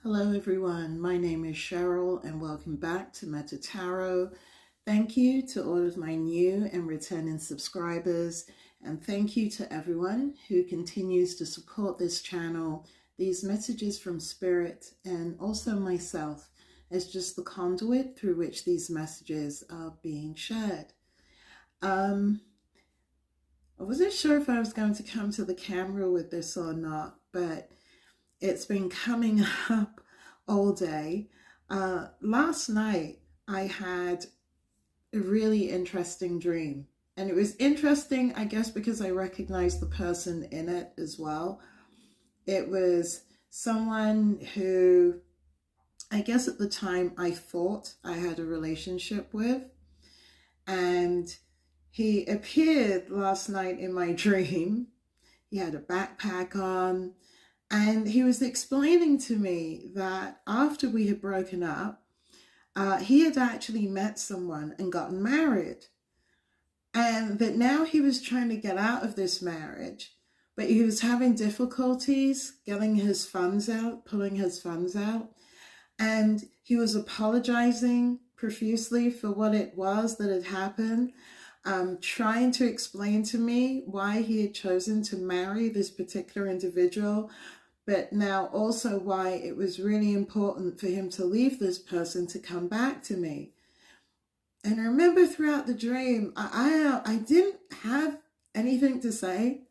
Hello everyone, my name is Cheryl and welcome back to Meta Tarot. Thank you to all of my new and returning subscribers, and thank you to everyone who continues to support this channel, these messages from Spirit, and also myself as just the conduit through which these messages are being shared. I wasn't sure if I was going to come to the camera with this or not, but it's been coming up all day. Last night I had a really interesting dream, and it was interesting, I guess, because I recognized the person in it as well. It was someone who I guess at the time I thought I had a relationship with, and he appeared last night in my dream. He had a backpack on, and he was explaining to me that after we had broken up, he had actually met someone and gotten married. And that now he was trying to get out of this marriage, but he was having difficulties getting his funds out, pulling his funds out. And he was apologizing profusely for what it was that had happened, trying to explain to me why he had chosen to marry this particular individual, but now also why it was really important for him to leave this person to come back to me. And I remember throughout the dream, I didn't have anything to say.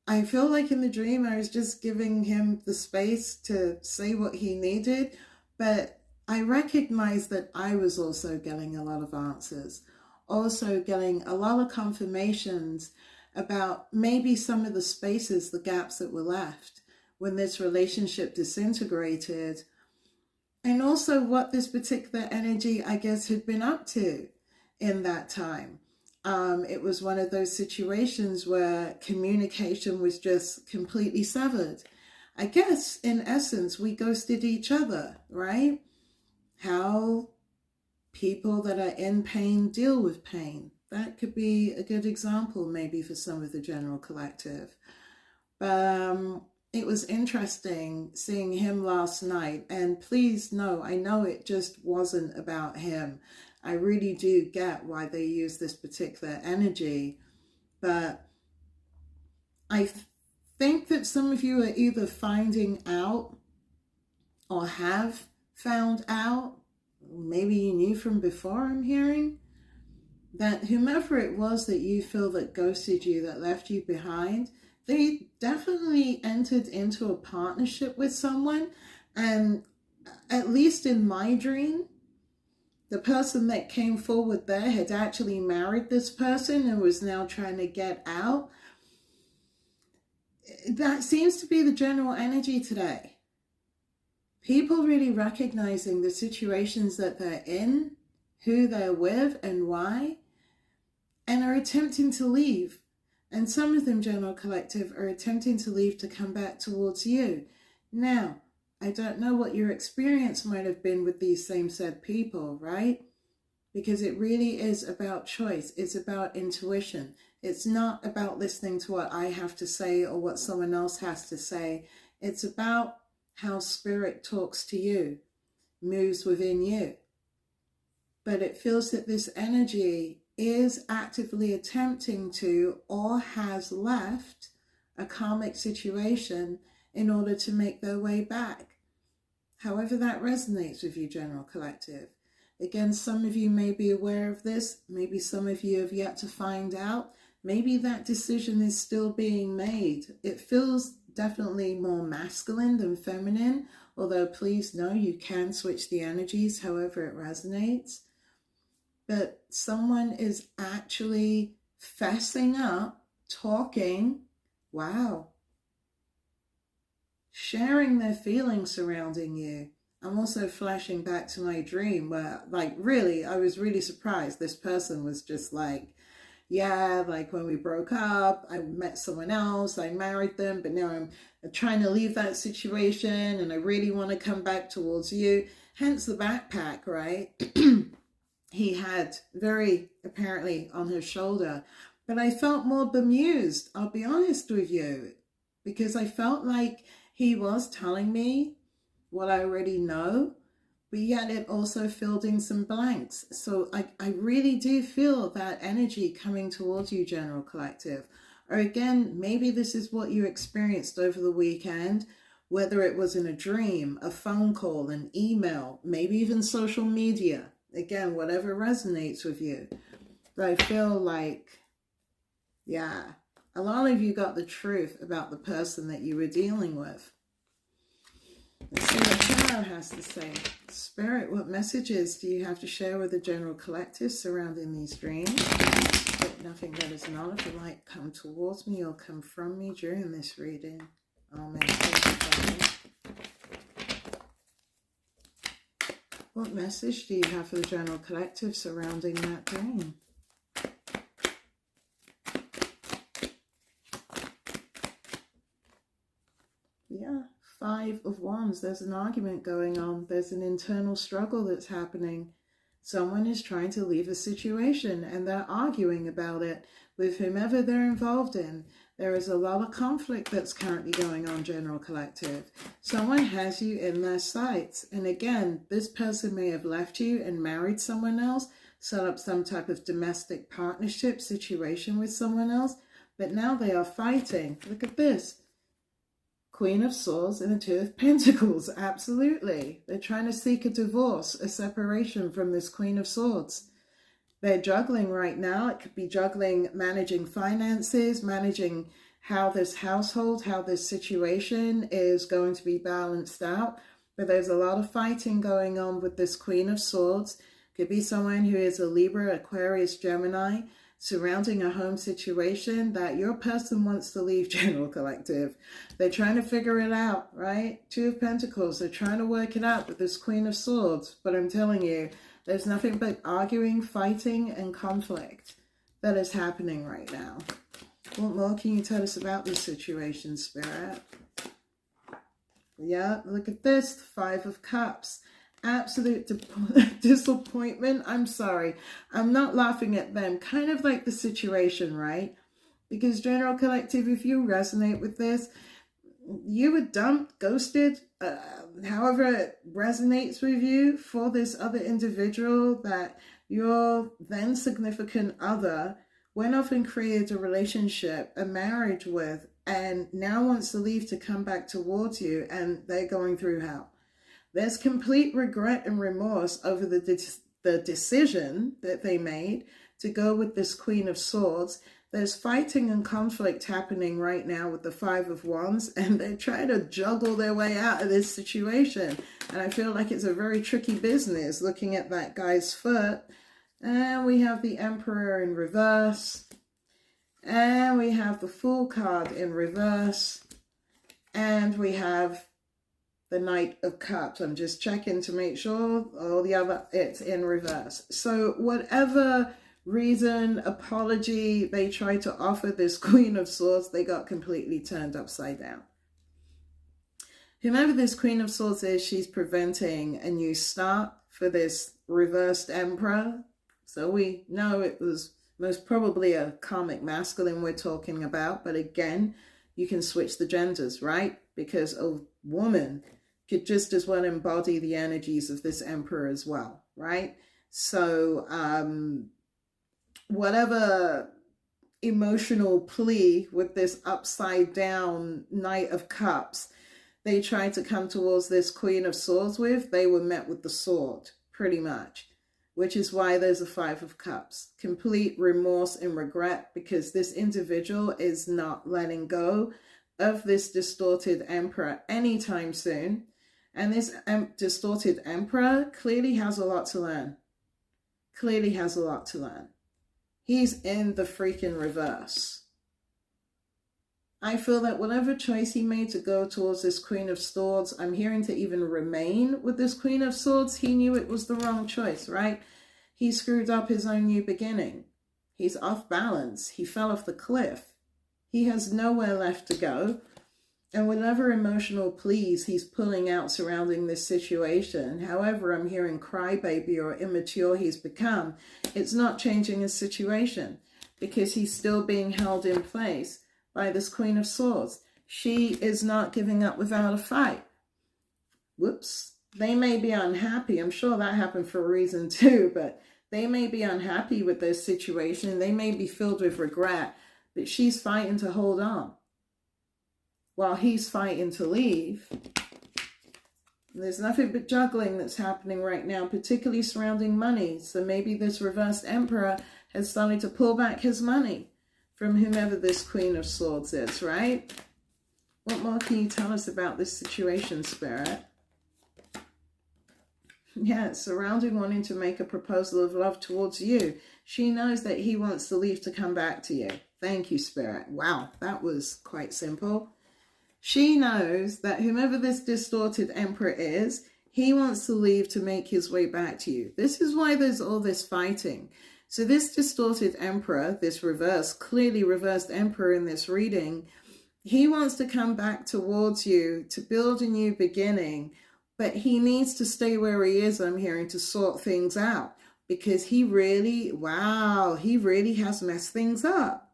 I feel like in the dream, I was just giving him the space to say what he needed, but I recognized that I was also getting a lot of answers, also getting a lot of confirmations about maybe some of the spaces, the gaps that were left when this relationship disintegrated, and also what this particular energy, I guess, had been up to in that time. It was one of those situations where communication was just completely severed. I guess, in essence, we ghosted each other, right? How people that are in pain deal with pain. That could be a good example maybe for some of the general collective. But it was interesting seeing him last night. And please know, I know it just wasn't about him. I really do get why they use this particular energy. But I think that some of you are either finding out or have found out, maybe you knew from before, I'm hearing, that whomever it was that you feel that ghosted you, that left you behind, they definitely entered into a partnership with someone. And at least in my dream, the person that came forward there had actually married this person and was now trying to get out. That seems to be the general energy today. People really recognizing the situations that they're in, who they're with and why, and are attempting to leave. And some of them, general collective, are attempting to leave to come back towards you. Now, I don't know what your experience might have been with these same said people, right? Because it really is about choice. It's about intuition. It's not about listening to what I have to say or what someone else has to say. It's about how spirit talks to you, moves within you. But it feels that this energy is actively attempting to, or has left, a karmic situation in order to make their way back. However that resonates with you, general collective. Again, some of you may be aware of this. Maybe some of you have yet to find out. Maybe that decision is still being made. It feels definitely more masculine than feminine, although please know you can switch the energies however it resonates. But someone is actually fessing up, talking, wow, sharing their feelings surrounding you. I'm also flashing back to my dream where, like, really, I was really surprised. This person was just like, yeah, like when we broke up, I met someone else, I married them, but now I'm trying to leave that situation and I really want to come back towards you. Hence the backpack, right? He had very apparently on his shoulder, but I felt more bemused, I'll be honest with you, because I felt like he was telling me what I already know, but yet it also filled in some blanks. So I really do feel that energy coming towards you, General Collective. Or again, maybe this is what you experienced over the weekend, whether it was in a dream, a phone call, an email, maybe even social media. Again, whatever resonates with you. But I feel like, yeah, a lot of you got the truth about the person that you were dealing with. Let's see what Cheryl has to say. Spirit, what messages do you have to share with the General Collective surrounding these dreams? But nothing that is not of the light come towards me or come from me during this reading. Amen. What message do you have for the General Collective surrounding that dream? Yeah, 5 of Wands. There's an argument going on. There's an internal struggle that's happening. Someone is trying to leave a situation and they're arguing about it with whomever they're involved in. There is a lot of conflict that's currently going on, General Collective. Someone has you in their sights. And again, this person may have left you and married someone else, set up some type of domestic partnership situation with someone else, but now they are fighting. Look at this. Queen of Swords and the Two of Pentacles. Absolutely. They're trying to seek a divorce, a separation from this Queen of Swords. They're juggling right now. It could be juggling, managing finances, managing how this household, how this situation is going to be balanced out. But there's a lot of fighting going on with this Queen of Swords. Could be someone who is a Libra, Aquarius, Gemini, surrounding a home situation that your person wants to leave, General Collective. They're trying to figure it out, right? Two of Pentacles. They're trying to work it out with this Queen of Swords. But I'm telling you, there's nothing but arguing, fighting, and conflict that is happening right now. What more can you tell us about this situation, Spirit? Yeah, look at this. 5 of Cups. Absolute disappointment. I'm sorry. I'm not laughing at them. Kind of like the situation, right? Because General Collective, if you resonate with this, you were dumped, ghosted, however it resonates with you, for this other individual that your then significant other went off and created a relationship, a marriage with, and now wants to leave to come back towards you, and they're going through hell. There's complete regret and remorse over the decision that they made to go with this Queen of Swords. There's fighting and conflict happening right now with the 5 of Wands, and they're trying to juggle their way out of this situation. And I feel like it's a very tricky business looking at that guy's foot. And we have the Emperor in reverse. And we have the Fool card in reverse. And we have the Knight of Cups. I'm just checking to make sure all the other, it's in reverse. So whatever reason, apology they tried to offer this Queen of Swords, they got completely turned upside down. Whomever this Queen of Swords is, she's preventing a new start for this reversed Emperor. So we know it was most probably a karmic masculine we're talking about. But again, you can switch the genders, right? Because a woman could just as well embody the energies of this Emperor as well, right? So whatever emotional plea with this upside down Knight of Cups they tried to come towards this Queen of Swords with, they were met with the sword, pretty much. Which is why there's a 5 of Cups. Complete remorse and regret, because this individual is not letting go of this distorted Emperor anytime soon. And this distorted Emperor clearly has a lot to learn. Clearly has a lot to learn. He's in the freaking reverse. I feel that whatever choice he made to go towards this Queen of Swords, I'm hearing to even remain with this Queen of Swords, he knew it was the wrong choice, right? He screwed up his own new beginning. He's off balance. He fell off the cliff. He has nowhere left to go. And whatever emotional pleas he's pulling out surrounding this situation, however I'm hearing crybaby or immature he's become, it's not changing his situation because he's still being held in place by this Queen of Swords. She is not giving up without a fight. whoops, they may be unhappy. I'm sure that happened for a reason too, but they may be unhappy with their situation. They may be filled with regret, but she's fighting to hold on while he's fighting to leave. There's nothing but juggling that's happening right now, particularly surrounding money. So maybe this reversed emperor has started to pull back his money from whomever this Queen of Swords is, right? What more can you tell us about this situation, Spirit? Yeah, surrounding wanting to make a proposal of love towards you. She knows that he wants to leave to come back to you. Thank you, Spirit. Wow, that was quite simple. She knows that whomever this distorted emperor is, he wants to leave to make his way back to you. This is why there's all this fighting. So this distorted emperor, this clearly reversed emperor in this reading, he wants to come back towards you to build a new beginning, but he needs to stay where he is, I'm hearing, to sort things out, because he really has messed things up.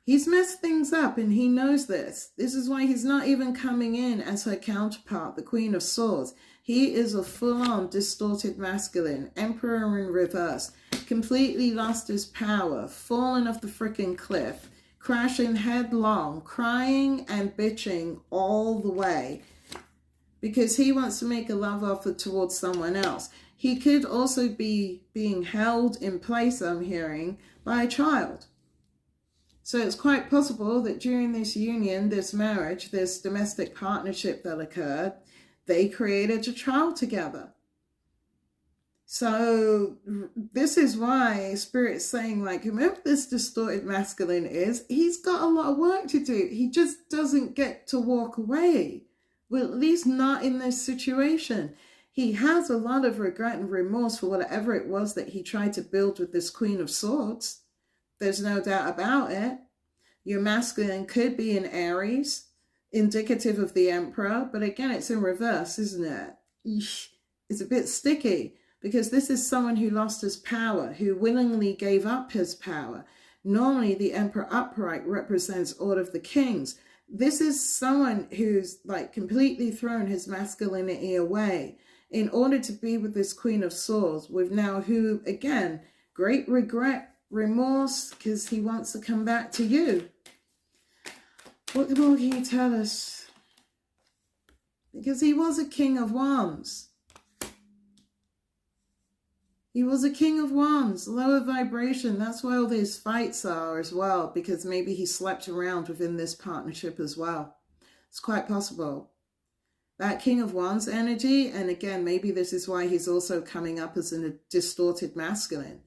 He's messed things up and he knows this. This is why he's not even coming in as her counterpart, the Queen of Swords. He is a full-on distorted masculine, emperor in reverse, completely lost his power, fallen off the freaking cliff, crashing headlong, crying and bitching all the way because he wants to make a love offer towards someone else. He could also be being held in place, I'm hearing, by a child. So it's quite possible that during this union, this marriage, this domestic partnership that occurred, they created a child together. So this is why Spirit's saying, like, whoever this distorted masculine is, he's got a lot of work to do. He just doesn't get to walk away. Well, at least not in this situation. He has a lot of regret and remorse for whatever it was that he tried to build with this Queen of Swords. There's no doubt about it. Your masculine could be in Aries, indicative of the Emperor, but again, it's in reverse, isn't it? It's a bit sticky because this is someone who lost his power, who willingly gave up his power. Normally, the Emperor upright represents all of the kings. This is someone who's like completely thrown his masculinity away in order to be with this Queen of Swords, with now who, again, great regret, remorse, because he wants to come back to you. What more can you tell us? Because he was a King of Wands. He was a King of Wands, lower vibration. That's why all these fights are as well, because maybe he slept around within this partnership as well. It's quite possible. That King of Wands energy, and again, maybe this is why he's also coming up as a distorted masculine.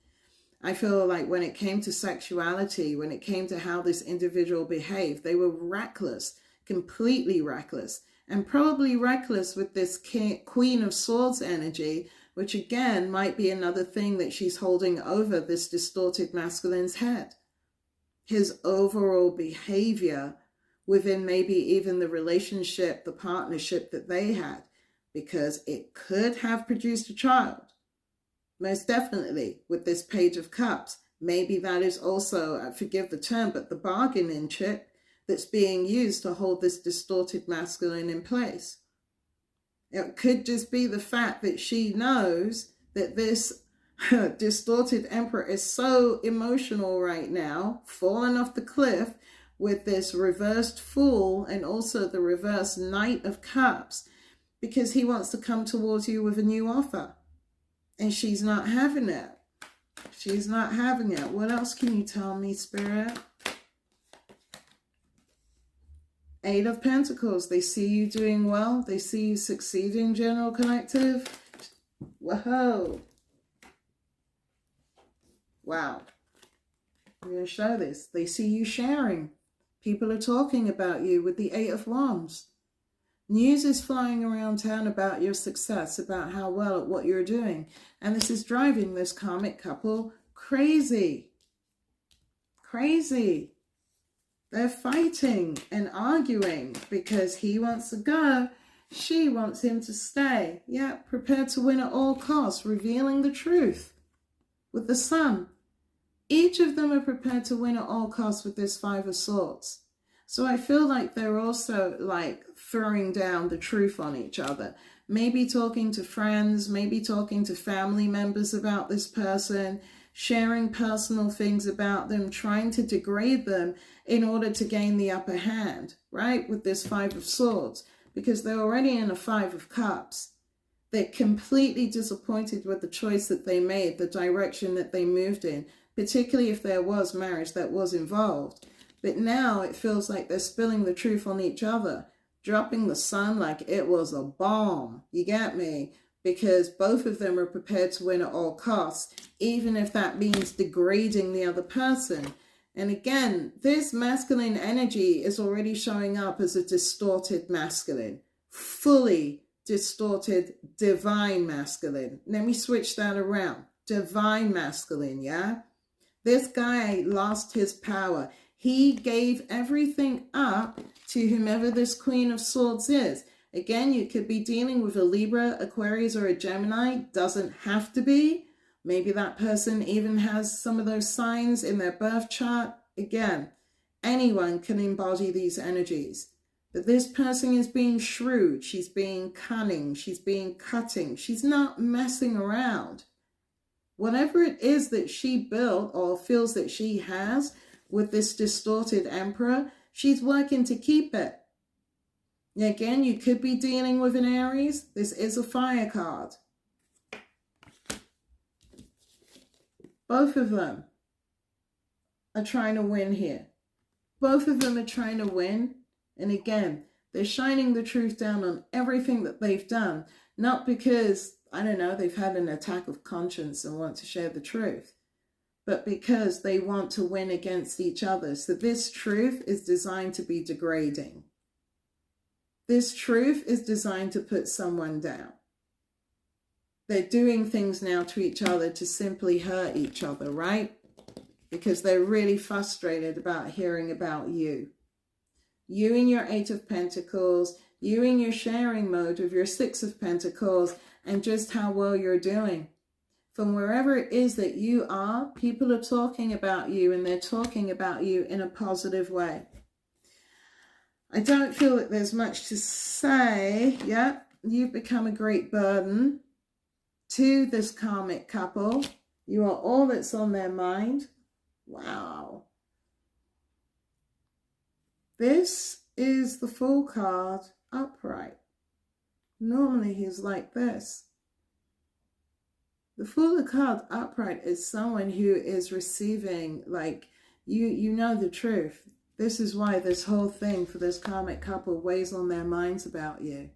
I feel like when it came to sexuality, when it came to how this individual behaved, they were reckless, completely reckless, and probably reckless with this Queen of Swords energy, which again might be another thing that she's holding over this distorted masculine's head. His overall behavior within maybe even the relationship, the partnership that they had, because it could have produced a child. Most definitely with this Page of Cups. Maybe that is also, forgive the term, but the bargaining chip that's being used to hold this distorted masculine in place. It could just be the fact that she knows that this distorted emperor is so emotional right now, falling off the cliff with this reversed Fool and also the reversed Knight of Cups, because he wants to come towards you with a new offer. And she's not having it. She's not having it. What else can you tell me, Spirit? Eight of Pentacles. They see you doing well. They see you succeeding, General Collective. Whoa. Wow. I'm going to show this. They see you sharing. People are talking about you with the Eight of Wands. News is flying around town about your success, about how well at what you're doing. And this is driving this karmic couple crazy. Crazy. They're fighting and arguing because he wants to go. She wants him to stay. Yeah, prepared to win at all costs, revealing the truth with the Sun. Each of them are prepared to win at all costs with this Five of Swords. So I feel like they're also like throwing down the truth on each other. Maybe talking to friends, maybe talking to family members about this person, sharing personal things about them, trying to degrade them in order to gain the upper hand, right? With this Five of Swords, because they're already in a Five of Cups. They're completely disappointed with the choice that they made, the direction that they moved in, particularly if there was marriage that was involved. But now it feels like they're spilling the truth on each other, dropping the sun like it was a bomb. You get me? Because both of them are prepared to win at all costs, even if that means degrading the other person. And again, this masculine energy is already showing up as a distorted masculine, fully distorted divine masculine. Let me switch that around. Divine masculine, yeah? This guy lost his power. He gave everything up to whomever this Queen of Swords is. Again, you could be dealing with a Libra, Aquarius, or a Gemini. Doesn't have to be. Maybe that person even has some of those signs in their birth chart. Again, anyone can embody these energies. But this person is being shrewd. She's being cunning. She's being cutting. She's not messing around. Whatever it is that she built or feels that she has with this distorted Emperor, she's working to keep it. Again, you could be dealing with an Aries. This is a fire card. Both of them are trying to win here. Both of them are trying to win. And again, they're shining the truth down on everything that they've done. Not because, I don't know, they've had an attack of conscience and want to share the truth, but because they want to win against each other. So this truth is designed to be degrading. This truth is designed to put someone down. They're doing things now to each other to simply hurt each other, right? Because they're really frustrated about hearing about you. You in your Eight of Pentacles, you in your sharing mode of your Six of Pentacles, and just how well you're doing. From wherever it is that you are, people are talking about you, and they're talking about you in a positive way. I don't feel that there's much to say. Yeah, you've become a great burden to this karmic couple. You are all that's on their mind. Wow. This is the Fool card upright. Normally he's like this. The Fool card upright is someone who is receiving, like, you know the truth. This is why this whole thing for this karmic couple weighs on their minds about you.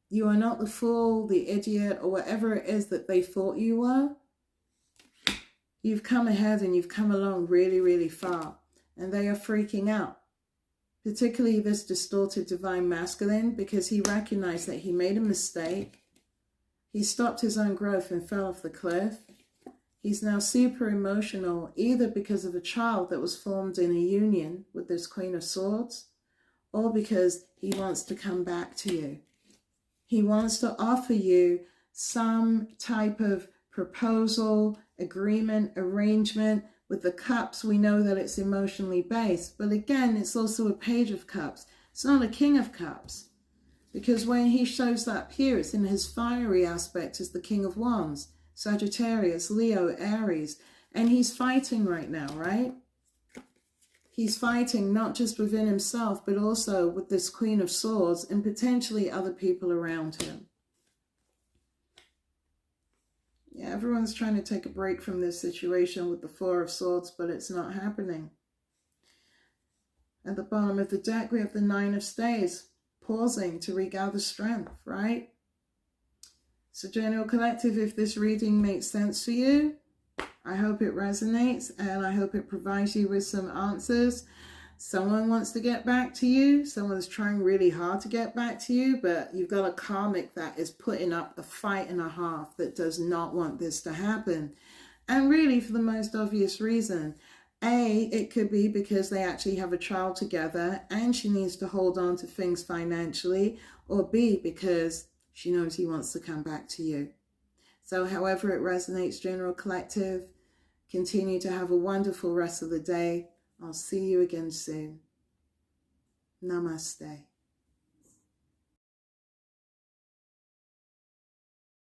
You are not the fool, the idiot, or whatever it is that they thought you were. You've come ahead and you've come along really, really far. And they are freaking out. Particularly this distorted divine masculine, because he recognized that he made a mistake. He stopped his own growth and fell off the cliff. He's now super emotional, either because of a child that was formed in a union with this Queen of Swords, or because he wants to come back to you. He wants to offer you some type of proposal, agreement, arrangement. With the cups, we know that it's emotionally based. But again, it's also a Page of Cups. It's not a King of Cups. Because when he shows up here, it's in his fiery aspect as the King of Wands. Sagittarius, Leo, Aries. And he's fighting right now, right? He's fighting not just within himself, but also with this Queen of Swords and potentially other people around him. Yeah, everyone's trying to take a break from this situation with the Four of Swords, but it's not happening. At the bottom of the deck, we have the Nine of Staves, pausing to regather strength, right? So General Collective, if this reading makes sense for you, I hope it resonates and I hope it provides you with some answers. Someone wants to get back to you. Someone's trying really hard to get back to you, but you've got a karmic that is putting up a fight and a half that does not want this to happen. And really for the most obvious reason. A, it could be because they actually have a child together and she needs to hold on to things financially. Or B, because she knows he wants to come back to you. So however it resonates, General Collective, continue to have a wonderful rest of the day. I'll see you again soon. Namaste.